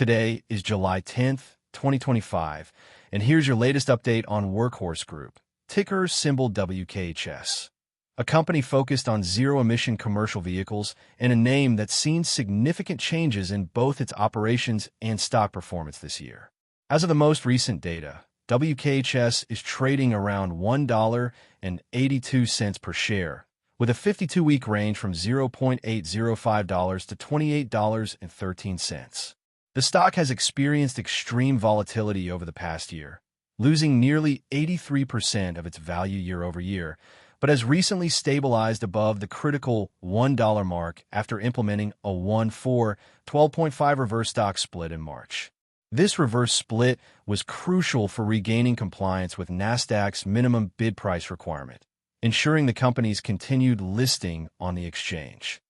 Today is July 10th, 2025, and here's your latest update on Workhorse Group, ticker symbol WKHS. A company focused on zero-emission commercial vehicles and a name that's seen significant changes in both its operations and stock performance this year. As of the most recent data, WKHS is trading around $1.82 per share, with a 52-week range from $0.805 to $28.13. The stock has experienced extreme volatility over the past year, losing nearly 83% of its value year over year, but has recently stabilized above the critical $1 mark after implementing a 1-4 12.5 reverse stock split in March. This reverse split was crucial for regaining compliance with Nasdaq's minimum bid price requirement, ensuring the company's continued listing on the exchange.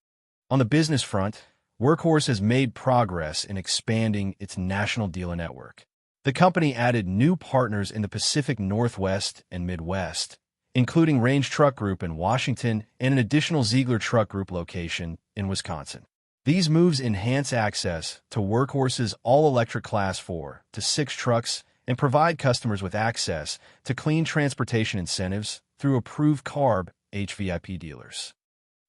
On the business front, Workhorse has made progress in expanding its national dealer network. The company added new partners in the Pacific Northwest and Midwest, including Range Truck Group in Washington and an additional Ziegler Truck Group location in Wisconsin. These moves enhance access to Workhorse's all-electric Class 4 to 6 trucks and provide customers with access to clean transportation incentives through approved CARB HVIP dealers.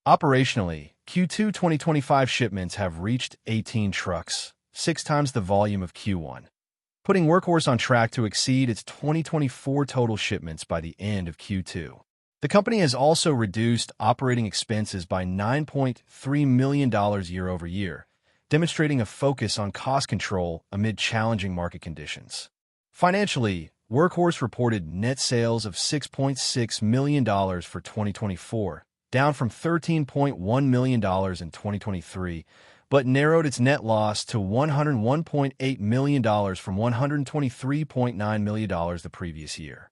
Operationally, Q2 2025 shipments have reached 18 trucks, 6 times the volume of Q1, putting Workhorse on track to exceed its 2024 total shipments by the end of Q2. The company has also reduced operating expenses by $9.3 million year over year, demonstrating a focus on cost control amid challenging market conditions. Financially, Workhorse reported net sales of $6.6 million for 2024, down from $13.1 million in 2023, but narrowed its net loss to $101.8 million from $123.9 million the previous year.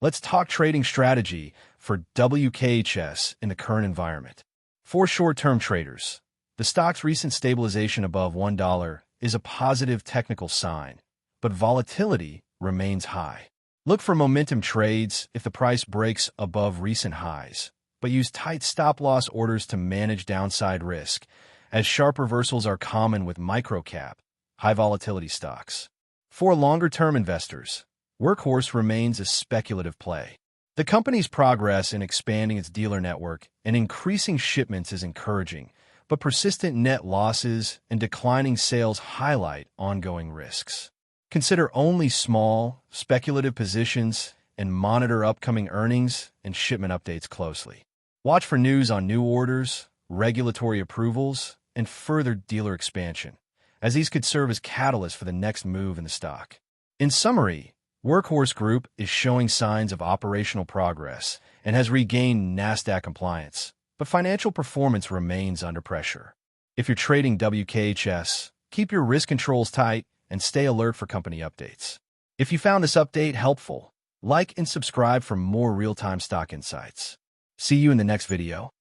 Let's talk trading strategy for WKHS in the current environment. For short-term traders, the stock's recent stabilization above $1 is a positive technical sign, but volatility remains high. Look for momentum trades if the price breaks above recent highs, but use tight stop-loss orders to manage downside risk, as sharp reversals are common with microcap, high-volatility stocks. For longer-term investors, Workhorse remains a speculative play. The company's progress in expanding its dealer network and increasing shipments is encouraging, but persistent net losses and declining sales highlight ongoing risks. Consider only small, speculative positions and monitor upcoming earnings and shipment updates closely. Watch for news on new orders, regulatory approvals, and further dealer expansion, as these could serve as catalysts for the next move in the stock. In summary, Workhorse Group is showing signs of operational progress and has regained Nasdaq compliance, but financial performance remains under pressure. If you're trading WKHS, keep your risk controls tight and stay alert for company updates. If you found this update helpful, like and subscribe for more real-time stock insights. See you in the next video.